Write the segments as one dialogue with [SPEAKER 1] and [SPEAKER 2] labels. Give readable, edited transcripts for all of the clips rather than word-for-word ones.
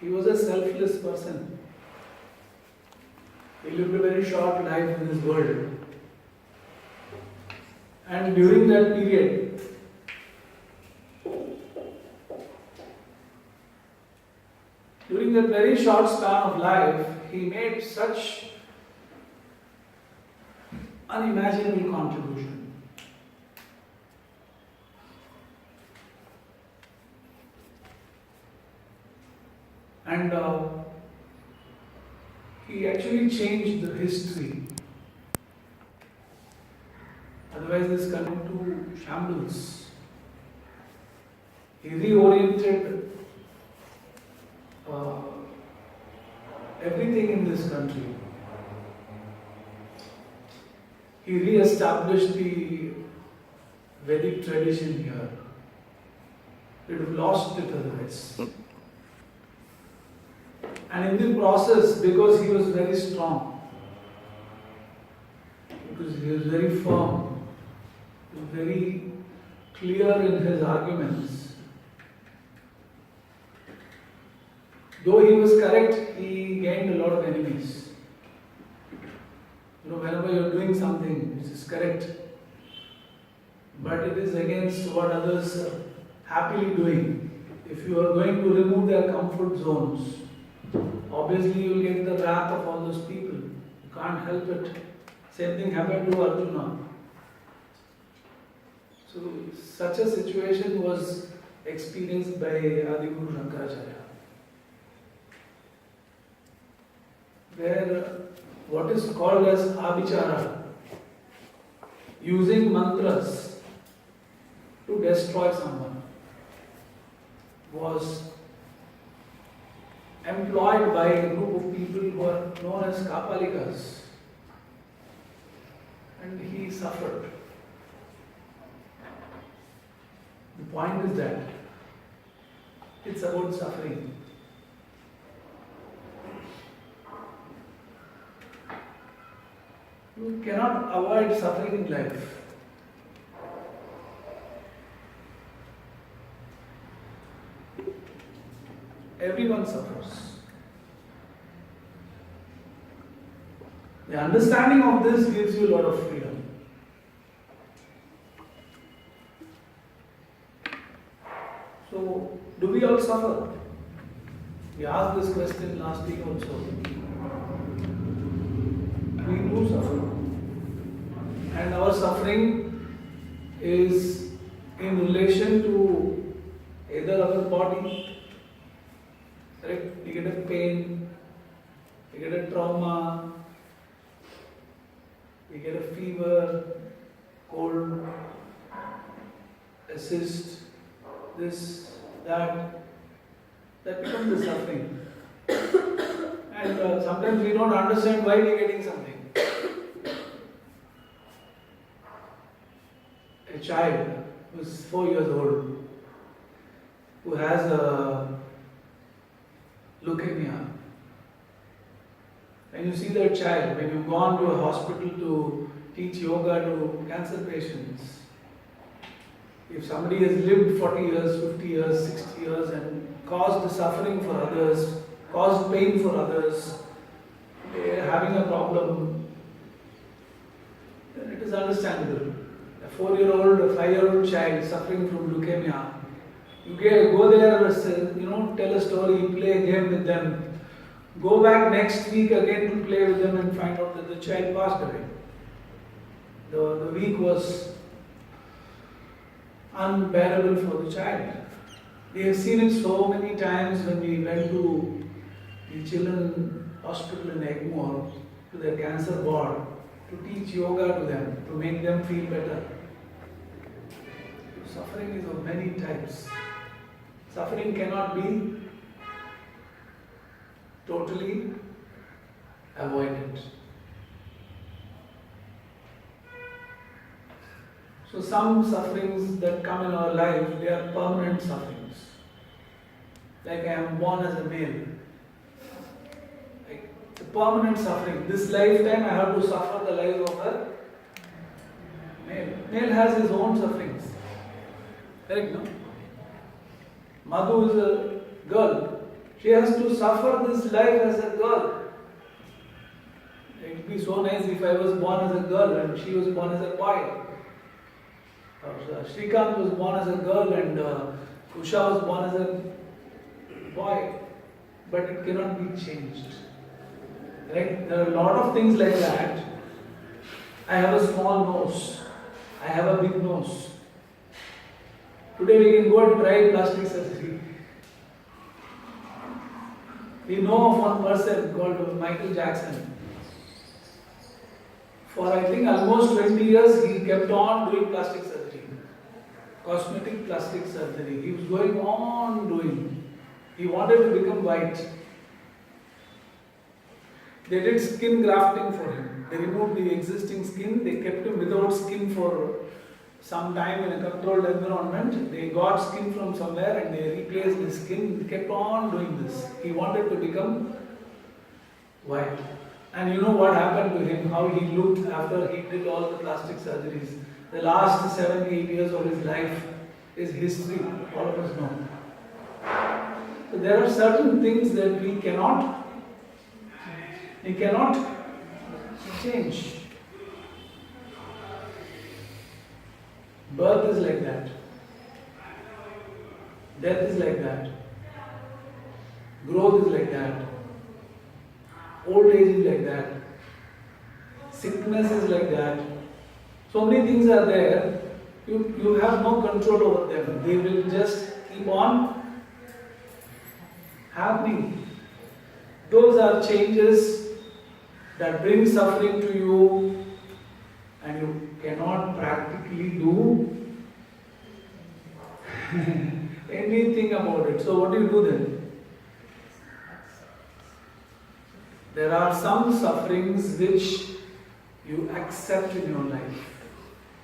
[SPEAKER 1] He was a selfless person. He lived a very short life in this world. And during that period, during that very short span of life, he made such unimaginable contribution. And he actually changed the history. Otherwise, this can come to shambles. He reoriented everything in this country. He re-established the Vedic tradition here. It would have lost it otherwise. And in the process, because he was very strong, because he was very firm, he was very clear in his arguments. Though he was correct, he gained a lot of enemies. Whenever you are doing something which is correct, but it is against what others are happily doing, if you are going to remove their comfort zones, obviously you will get the wrath of all those people. You can't help it. Same thing happened to Arjuna. So such a situation was experienced by Adi Guru Shankaracharya, where what is called as abhichara, using mantras to destroy someone, was employed by a group of people who are known as kapalikas, and he suffered. The point is that it's about suffering. You cannot avoid suffering in life. Everyone suffers. The understanding of this gives you a lot of freedom. So, do we all suffer? We asked this question last week also. We do suffer. And our suffering is in relation to either our body, correct? You get a pain, you get a trauma, you get a fever, cold, a cyst, this, that becomes the suffering. And sometimes we don't understand why we're getting something. A child who is 4 years old, who has a leukemia. When you see that child, when you've gone to a hospital to teach yoga to cancer patients, if somebody has lived 40 years, 50 years, 60 years and caused suffering for others, caused pain for others, they are having a problem, then it is understandable. A 4-year-old, a 5-year-old child suffering from leukemia, you go there, tell a story, play a game with them, go back next week again to play with them and find out that the child passed away. The week was unbearable for the child. We have seen it so many times when we went to the children hospital in Egmore, to their cancer ward, to teach yoga to them, to make them feel better. Suffering is of many types. Suffering cannot be totally avoided. So some sufferings that come in our life, they are permanent sufferings. Like I am born as a male. It's a permanent suffering. This lifetime I have to suffer the life of a male. Male has his own sufferings. Correct, no? Madhu is a girl. She has to suffer this life as a girl. It would be so nice if I was born as a girl and she was born as a boy. Or Shrikant was born as a girl and Usha was born as a boy. But it cannot be changed. Right? There are a lot of things like that. I have a small nose. I have a big nose. Today we can go and try plastic surgery. We know of one person called Michael Jackson. For I think almost 20 years he kept on doing plastic surgery. Cosmetic plastic surgery. He was going on doing. He wanted to become white. They did skin grafting for him. They removed the existing skin. They kept him without skin for some time in a controlled environment. They got skin from somewhere and they replaced his skin. He kept on doing this. He wanted to become white. And you know what happened to him, how he looked after he did all the plastic surgeries. The last 7-8 years of his life is history, all of us know. So there are certain things that we cannot change. Birth is like that. Death is like that. Growth is like that. Old age is like that. Sickness is like that. So many things are there. You have no control over them. They will just keep on happening. Those are changes that bring suffering to you and you cannot practically do anything about it. So what do you do then? There are some sufferings which you accept in your life.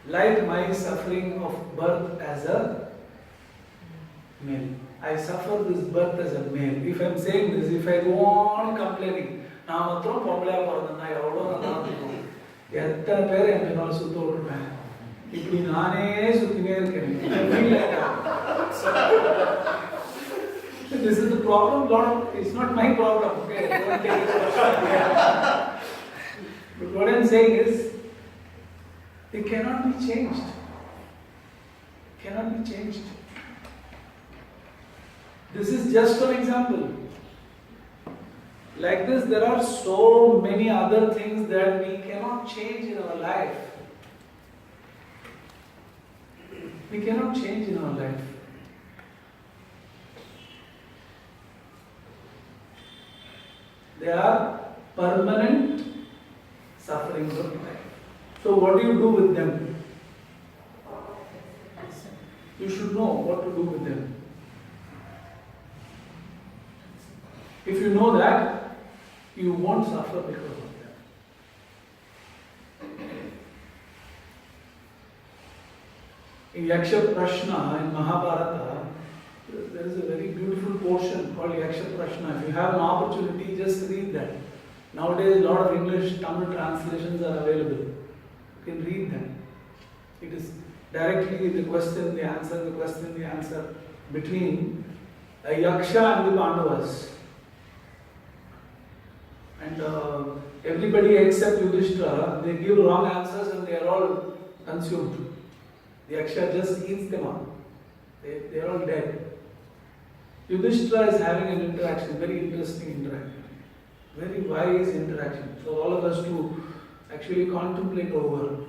[SPEAKER 1] Like my suffering of birth as a male. I suffer this birth as a male. If I am saying this, if I go on complaining, I feel like that. This is the problem. It's not my problem. Okay, don't take it personally. But what I am saying is, it cannot be changed. Cannot be changed. This is just an example. Like this, there are so many other things that we cannot change in our life. We cannot change in our life. They are permanent sufferings of life. So what do you do with them? You should know what to do with them. If you know that, you won't suffer because of that. In Yaksha Prashna in Mahabharata, there is a very beautiful portion called Yaksha Prashna. If you have an opportunity, just read that. Nowadays, a lot of English, Tamil translations are available. You can read them. It is directly the question, the answer between a Yaksha and the Pandavas. And everybody except Yudhishthira, they give wrong answers and they are all consumed. The Yaksha just eats them up. They are all dead. Yudhishthira is having an interaction, very interesting interaction. Very wise interaction. So all of us to actually contemplate over.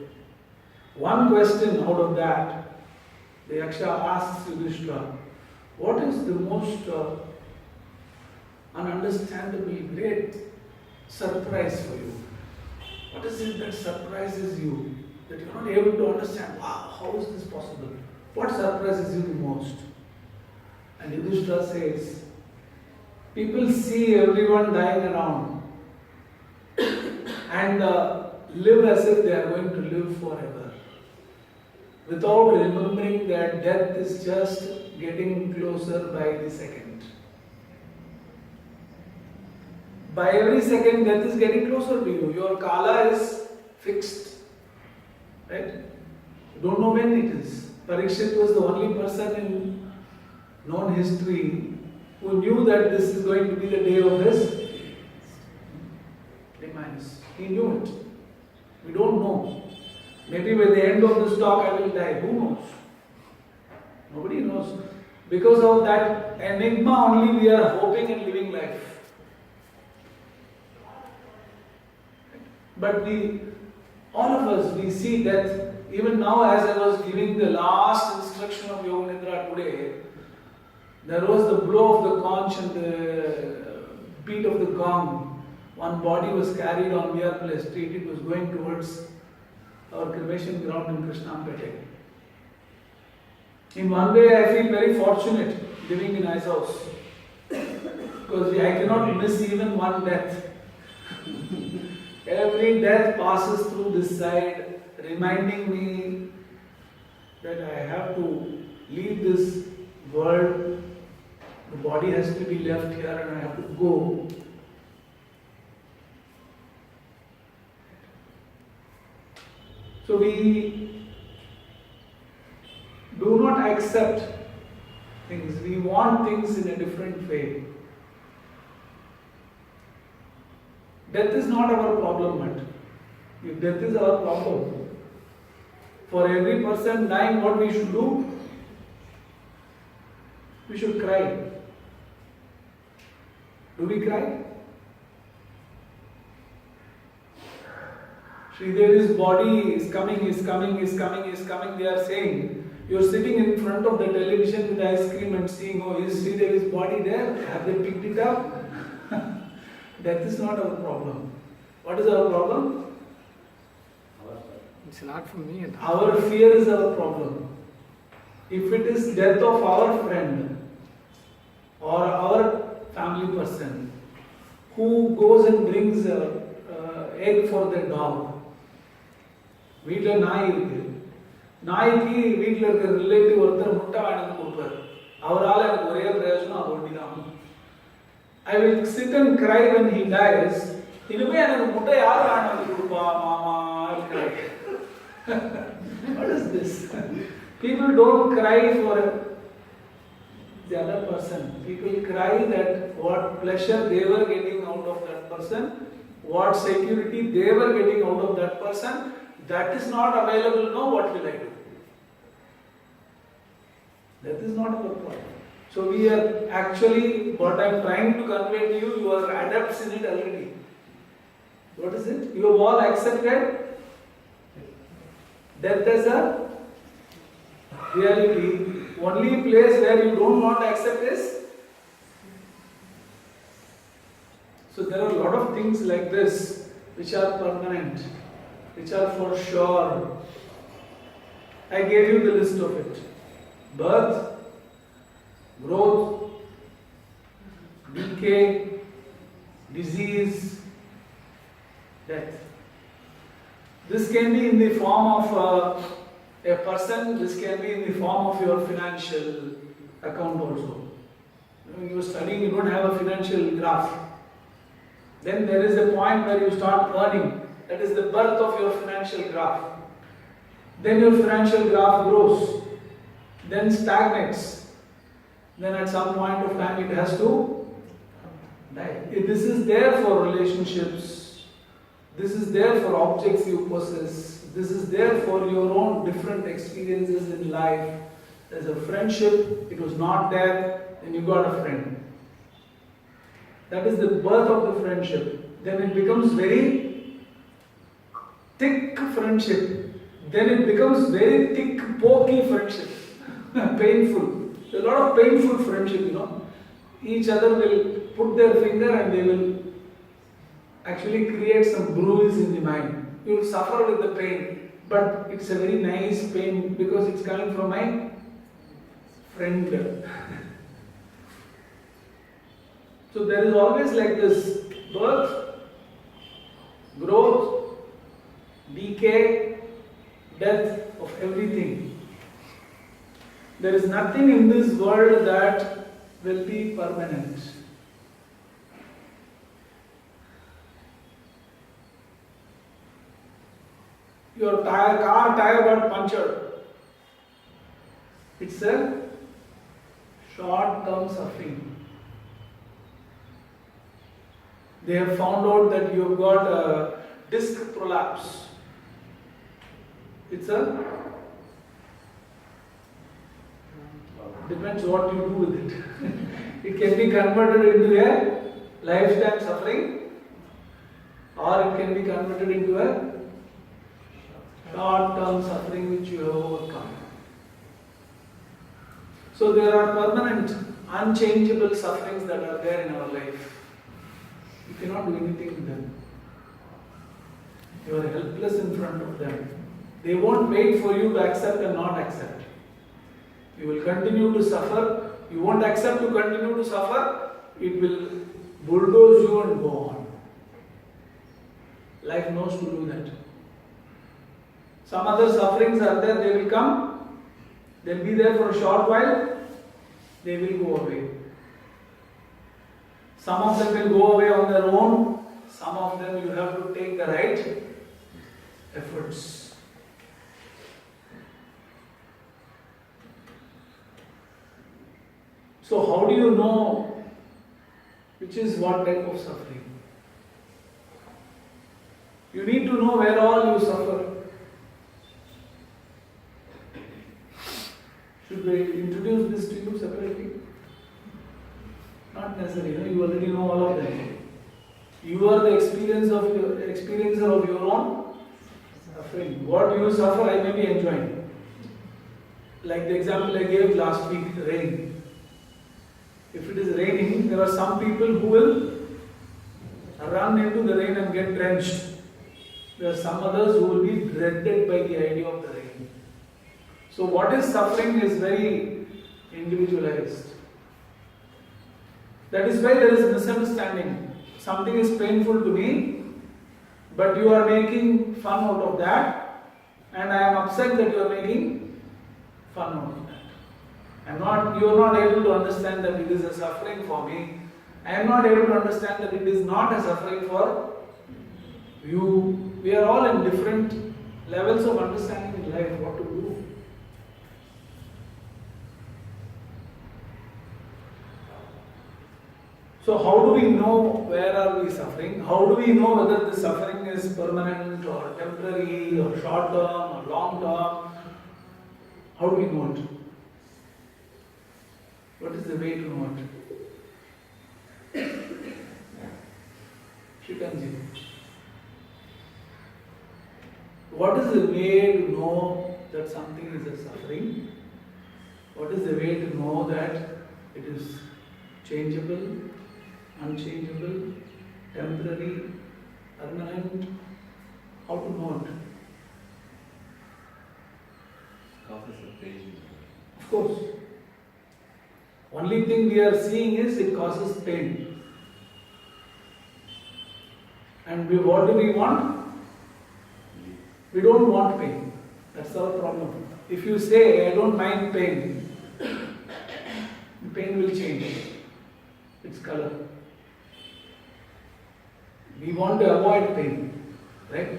[SPEAKER 1] One question out of that, the Yaksha asks Yudhishthira, what is the most ununderstandable, great surprise for you? What is it that surprises you? That you are not able to understand, wow, how is this possible? What surprises you the most? And Yudhishthira says, people see everyone dying around and live as if they are going to live forever, without remembering that death is just getting closer by the second. By every second, death is getting closer to you. Your kala is fixed. Right? You don't know when it is. Parikshit was the only person in known history who knew that this is going to be the day of his demise. He knew it. We don't know. Maybe by the end of this talk I will die. Who knows? Nobody knows. Because of that enigma only we are hoping and living life. But all of us, we see death. Even now, as I was giving the last instruction of Yoga Nidra today, there was the blow of the conch and the beat of the gong. One body was carried on Viyarpalli Street. It was going towards our cremation ground in Krishnapete. In one way, I feel very fortunate living in Ice House. Because I cannot miss even one death. Every death passes through this side, reminding me that I have to leave this world. The body has to be left here and I have to go. So we do not accept things. We want things in a different way. Death is not our problem, but if death is our problem, for every person dying, what we should do? We should cry. Do we cry? Sridevi's body is coming, is coming, is coming, is coming. They are saying, you're sitting in front of the television with ice cream and seeing, oh, is Sridevi's body there? Have they picked it up? Death is not our problem. What is our problem?
[SPEAKER 2] It's not for me.
[SPEAKER 1] Our fear is our problem. If it is death of our friend or our family person who goes and brings egg for their dog, வீட்டில் நாய் இருக்கு, நாய்க்கு வீட்டில் இருக்கிற relative ஒருத்தர் முட்டை வாங்கி கொடுப்பார், அவரால் எனக்கு ஒரே பிரயோஜனம் அது ஒண்டி தான். I will sit and cry when he dies. இனிமே எனக்கு முட்டை யார் வாங்கி கொடுப்பா மாமா? What is this? People don't cry for the other person. People cry that what pleasure they were getting out of that person, what security they were getting out of that person. That is not available now. What will I do? That is not our problem. So we are actually, what I am trying to convey to you, you are adepts in it already. What is it? You have all accepted death as a reality. Only place where you don't want to accept is. So there are a lot of things like this which are permanent, which are for sure. I gave you the list of it. Birth, growth, decay, disease, death. This can be in the form of a person, this can be in the form of your financial account also. When you are studying, you don't have a financial graph. Then there is a point where you start earning. That is the birth of your financial graph. Then your financial graph grows, then stagnates. Then at some point of time it has to die. This is there for relationships. This is there for objects you possess. This is there for your own different experiences in life. There's a friendship, it was not there, then you got a friend. That is the birth of the friendship. Then it becomes very thick friendship. Then it becomes very thick, pokey friendship. Painful. There's a lot of painful friendship, you know. Each other will put their finger and they will actually create some bruise in the mind. You will suffer with the pain, but it's a very nice pain because it's coming from my friend. So there is always like this birth, growth, decay, death of everything. There is nothing in this world that will be permanent. Your car tire got punctured. It's a short-term suffering. They have found out that you have got a disc prolapse. Depends what you do with it. It can be converted into a lifetime suffering, or it can be converted into a short-term suffering which you have overcome. So there are permanent, unchangeable sufferings that are there in our life. You cannot do anything with them. You are helpless in front of them. They won't wait for you to accept and not accept. You will continue to suffer. You won't accept to continue to suffer. It will bulldoze you and go on. Life knows to do that. Some other sufferings are there, they will come, they'll be there for a short while, they will go away. Some of them will go away on their own, some of them you have to take the right efforts. So how do you know which is what type of suffering? You need to know where all you suffer. Should we introduce this to you separately? Not necessary, you already know all of them. You are the experiencer of your own suffering. What you suffer, I may be enjoying. Like the example I gave last week, rain. If it is raining, there are some people who will run into the rain and get drenched. There are some others who will be dreaded by the idea of the rain. So what is suffering is very individualized. That is why there is a misunderstanding. Something is painful to me, but you are making fun out of that, and I am upset that you are making fun out of that. You are not able to understand that it is a suffering for me. I am not able to understand that it is not a suffering for you. We are all in different levels of understanding in life what to do. So how do we know where are we suffering? How do we know whether the suffering is permanent or temporary or short term or long term? How do we know it? What is the way to know it? Shikanji. What is the way to know that something is a suffering? What is the way to know that it is changeable, unchangeable, temporary, permanent? How to know it?
[SPEAKER 2] Causes of pain.
[SPEAKER 1] Of course. Only thing we are seeing is it causes pain. And what do we want? We don't want pain. That's our problem. If you say, I don't mind pain, the pain will change its color. We want to avoid pain, right?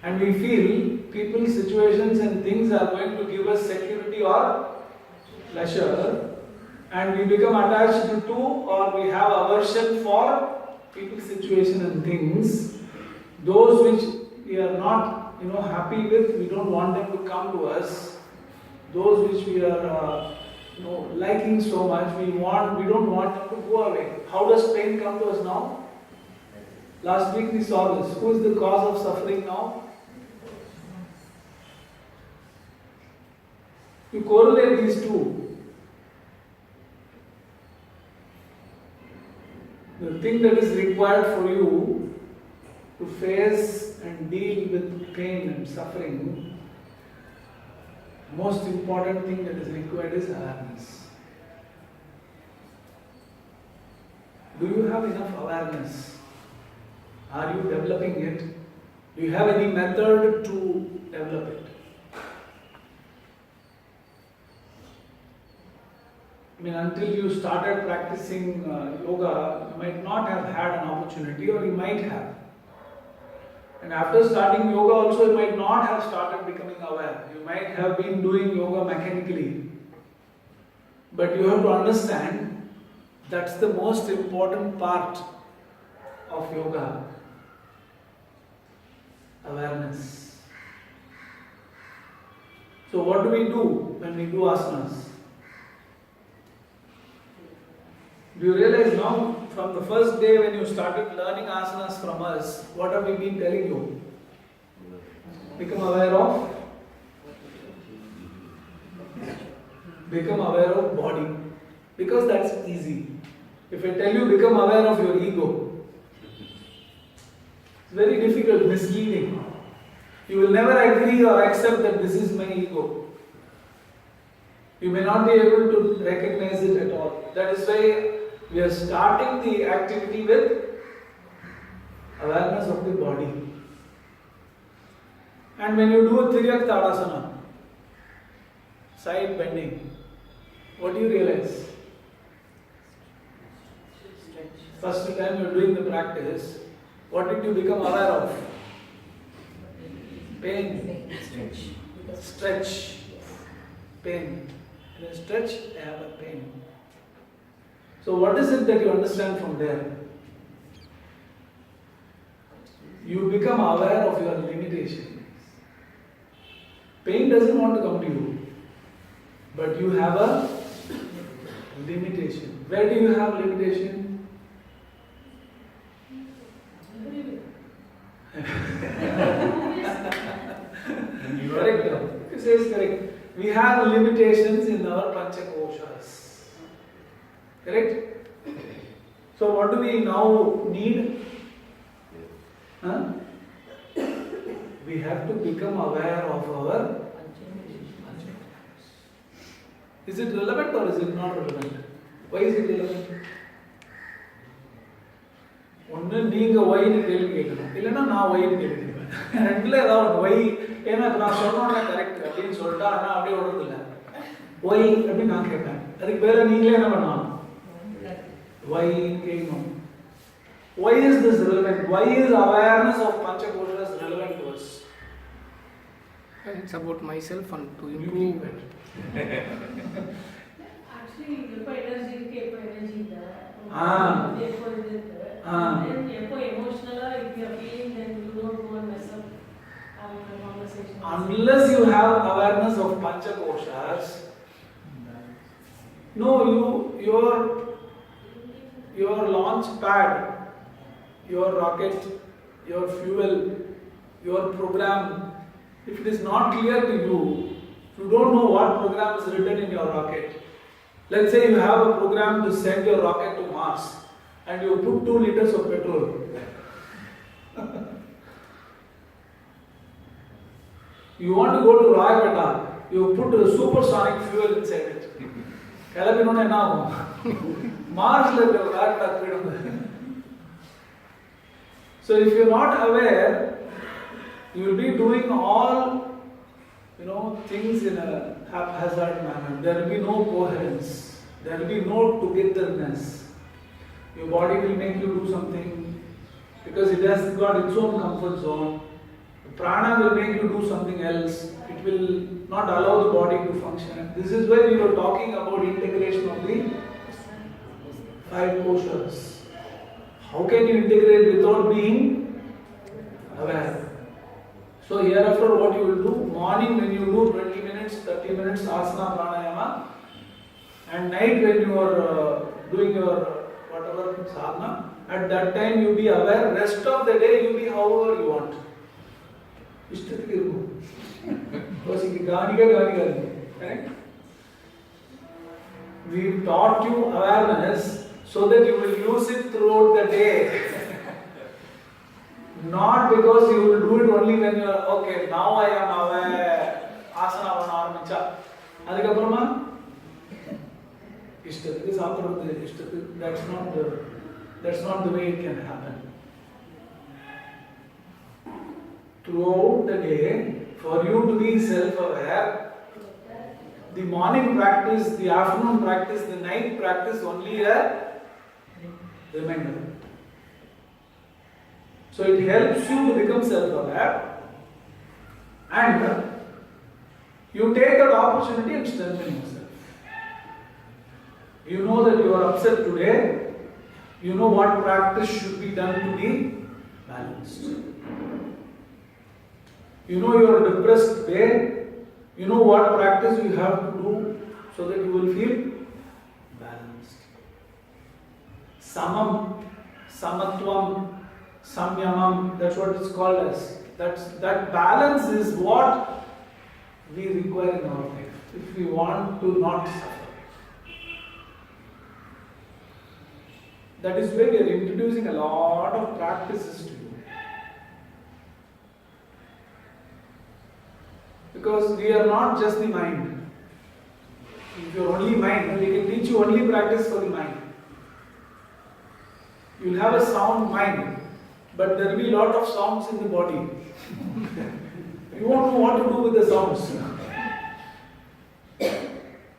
[SPEAKER 1] And we feel people, situations and things are going to give us security or pleasure, and we become attached to or we have aversion for people, situation and things. Those which we are not happy with, we don't want them to come to us. Those which we are liking so much, we don't want them to go away. How does pain come to us now? Last week we saw this. Who is the cause of suffering now? You correlate these two. The thing that is required for you to face and deal with pain and suffering, the most important thing that is required is awareness. Do you have enough awareness? Are you developing it? Do you have any method to develop it? Until you started practicing yoga, you might not have had an opportunity, or you might have. And after starting yoga also, you might not have started becoming aware. You might have been doing yoga mechanically. But you have to understand, that's the most important part of yoga? Awareness. So what do we do when we do asanas? Do you realize now, from the first day when you started learning asanas from us, what have we been telling you? Become aware of body. Because that's easy. If I tell you become aware of your ego, it's very difficult, misleading. You will never agree or accept that this is my ego. You may not be able to recognize it at all. That is why we are starting the activity with awareness of the body. And when you do a Tiryak Tadasana, side bending, what do you realize? First time you are doing the practice, what did you become aware of? Pain. Stretch. Pain. When you stretch, I have a pain. So what is it that you understand from there? You become aware of your limitations. Pain doesn't want to come to you, but you have a limitation. Where do you have limitation? Correct. You say it's correct. We have limitations in our panchakoshas. Correct? So what do we now need? Huh? We have to become aware of our panchakoshas. Is it relevant or is it not relevant? Why is it relevant? ஒன்று நீங்கள் ஒய்னு கேள்வி கேட்கணும், இல்லைன்னா நான் ஒய்னு கேள்வி கேட்பேன். ரெண்டுல ஏதாவது ஒன்று ஒய், ஏன்னா இப்போ நான் சொன்னோன்னே கரெக்ட் அப்படின்னு சொல்லிட்டா ஆனால் அப்படியே விடுறதில்ல. ஒய் அப்படின்னு நான் கேட்பேன். அதுக்கு பேர நீங்களே என்ன பண்ணலாம்? ஒய் கேட்கணும். Why is this relevant? Why is awareness of panchakoshas relevant to us?
[SPEAKER 3] It's about myself and to improve it.
[SPEAKER 4] Actually, எப்போ எனர்ஜி இருக்கு, எப்போ எனர்ஜி இல்லை, எப்போ இது இருக்கு, எப்போ எமோஷனலா if you are feeling, then you don't go and mess up having a conversation.
[SPEAKER 1] Unless you have awareness of panchakoshas, no, your launch pad, your rocket, your fuel, your program, if it is not clear to you, you don't know what program is written in your rocket. Let's say you have a program to send your rocket to Mars and you put 2 liters of petrol. You want to go to Rayapeta, you put a supersonic fuel inside it. Kalapinona enna agum? Mars la irukra Rayapeta poidum. So if you are not aware, you will be doing all things in a haphazard manner. There will be no coherence. There will be no togetherness. Your body will make you do something because it has got its own comfort zone. The prana will make you do something else. It will not allow the body to function. This is where we were talking about integration of the 5 koshas. How can you integrate without being aware? So hereafter what you will do, morning when you do 20 minutes, 30 minutes Asana Pranayama, and night when you are doing your whatever sadhana, at that time you be aware, rest of the day you be however you want. Correct? We taught you awareness so that you will use it throughout the day. Not because you will do it only when you are okay, now I am aware, asana பண்ண ஆரம்பிச்சா அதுக்கப்புறமா இஷ்டத்துக்கு சாப்பிடுறது இஷ்டத்துக்கு, that's not the way it can happen. Throughout the day, for you to be self-aware, the morning practice, the afternoon practice, the night practice only a reminder. So it helps you to become self-aware, and you take that opportunity and strengthen yourself. You know that you are upset today, You know what practice should be done to be balanced. You know you are depressed pain. You know what practice you have to do so that you will feel balanced. Samam, samatvam, samyamam, that's what it's called as. That balance is what we require in our life if we want to not suffer. That is why we are introducing a lot of practices to you. Because we are not just the mind. If you are only mind, then we can teach you only practice for the mind. You will have a sound mind, but there will be a lot of sounds in the body. You won't know what to do with the sounds.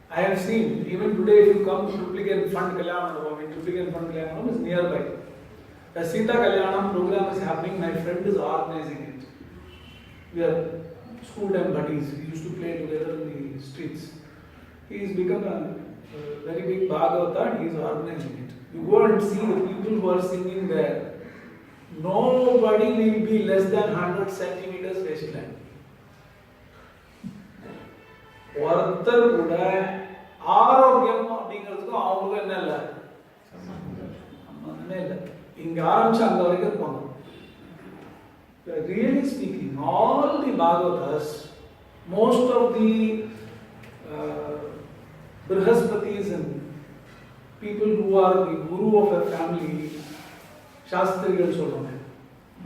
[SPEAKER 1] I have seen, even today, if you come to Duplican Fund Kalyanam, Duplican Fund Kalyanam is nearby. The Sita Kalyanam program is happening, my friend is organizing it. We are school time buddies, we used to play together in the streets. He has become a very big Bhagavata and he is organizing it. You go and see the people who are singing there. Nobody will be less than 100 centimeters waistline. ஒருத்தர் கூட ஆரோக்கியம் அப்படிங்கிறதுக்கும் அவங்களுக்கும் என்ன இல்லை, சம்பந்தமே இல்லை. இங்க ஆரம்பிச்சு அங்க வரைக்கும் இருப்பாங்க. Really speaking, all the Bhagavatas, most of the Brihaspatis and people who are the guru of a family, Shastrigal சொல்றாங்க,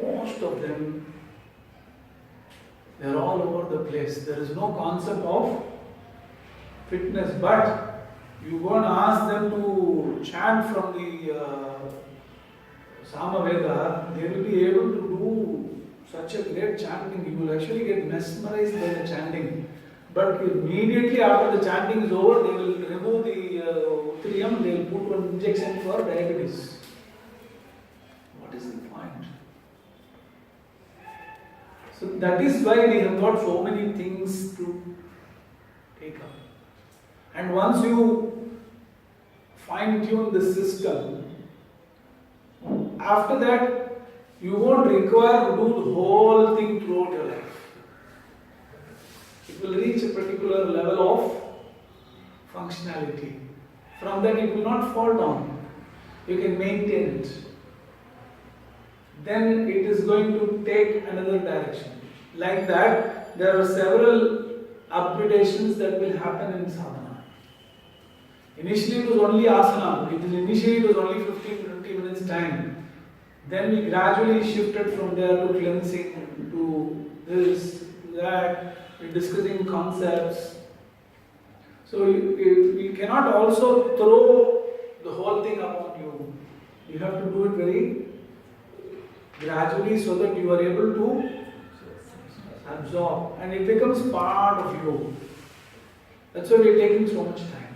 [SPEAKER 1] most of them, they are all over the place. There is no concept of fitness, but you go and ask them to chant from the Samaveda, they will be able to do such a great chanting. You will actually get mesmerized by the chanting. But immediately after the chanting is over, they will remove the Uttiyam, they will put one injection for diabetes. What is the point? So that is why we have got so many things to take up. And once you fine-tune the system, after that you won't require to do the whole thing throughout your life. It will reach a particular level of functionality. From that it will not fall down. You can maintain it. Then it is going to take another direction. Like that, there are several upgradations that will happen in sadhana. Initially it was only asana. Initially it was only 15-20 minutes time. Then we gradually shifted from there to cleansing, to this, to that, we're discussing concepts. So you cannot also throw the whole thing upon you. You have to do it very gradually so that you are able to absorb and it becomes part of you. That's why we're taking so much time.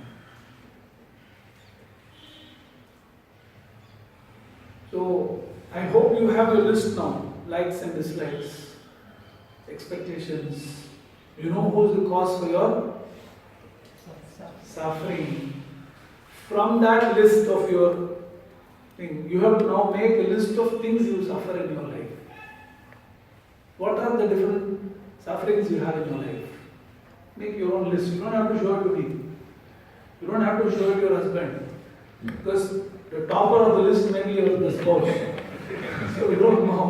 [SPEAKER 1] So I hope you have your list now, likes and dislikes, expectations. You know who is the cause for your suffering. From that list of your thing, you have to now make a list of things you suffer in your life. What are the different sufferings you have in your life? Make your own list. You don't have to show it to me. You don't have to show it to your husband. Because the topper of the list may be your spouse. So we don't know.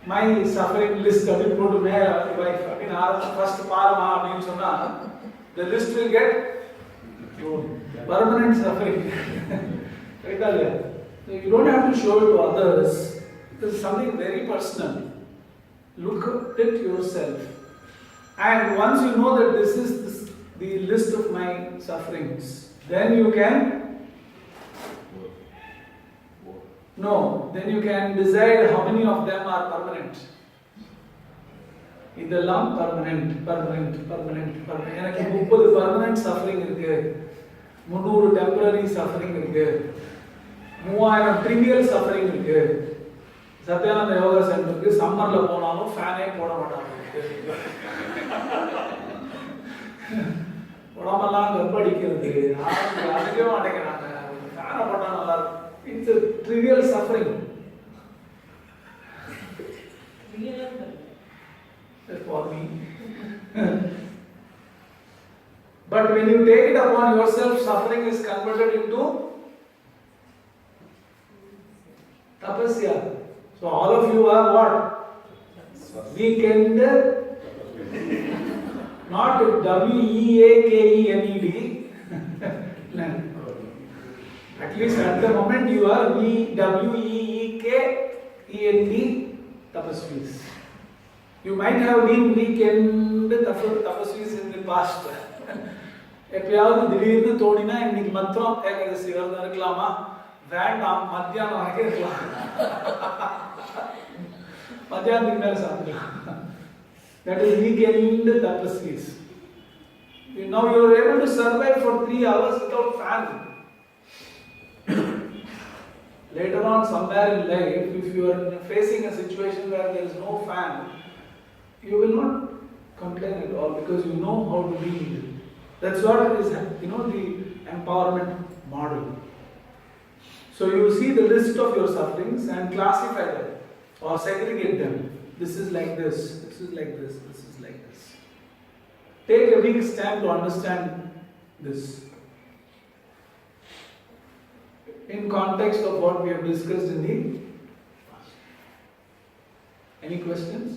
[SPEAKER 1] My suffering list, I will go to my wife. I mean, first parama, the list will get permanent suffering. Right? So you don't have to show it to others. This is something very personal. Look at it yourself. And once you know that this is the list of my sufferings, then you can decide how many of them are permanent. இதெல்லாம் permanent. எனக்கு 30 permanent suffering இருக்கு, 300 temporary suffering இருக்கு, 3000 trivial suffering இருக்கு. சத்யானந்த யோகா சென்டருக்கு சம்மர்ல போனாலும் ஃபேனே போட மாட்டாங்க. உடம்பெல்லாம் கப்படிக்கிறது, அதுக்கே மாட்டேங்கிறாங்க. ஃபேனை போட்டாலும் trivial suffering.
[SPEAKER 4] Real
[SPEAKER 1] For me. But when you take it upon yourself, suffering is converted into tapasya. So all of you are what? Weekend, not WEAKENED. At least at the moment you are WEEKEND tapasvis. You might have been weekend tapasvis in the past. எப்பயாவது திடீர்னு தோணினா இன்னைக்கு மாத்திரம் ஏகாதசி விரதம் இருக்கலாமா? வேண்டாம், மத்தியானம் வரைக்கும் இருக்கலாம். மத்தியானத்துக்கு மேல சாப்பிடலாம். That is weekend tapasvis. Now you are able to survive for 3 hours without fan. Later on, somewhere in life, if you are facing a situation where there is no fan, you will not complain at all because you know how to deal with it. That's what is, the empowerment model. So you see the list of your sufferings and classify them or segregate them. This is like this, this is like this, this is like this. Take a week's time to understand this. In context of what we have discussed in the... Any questions?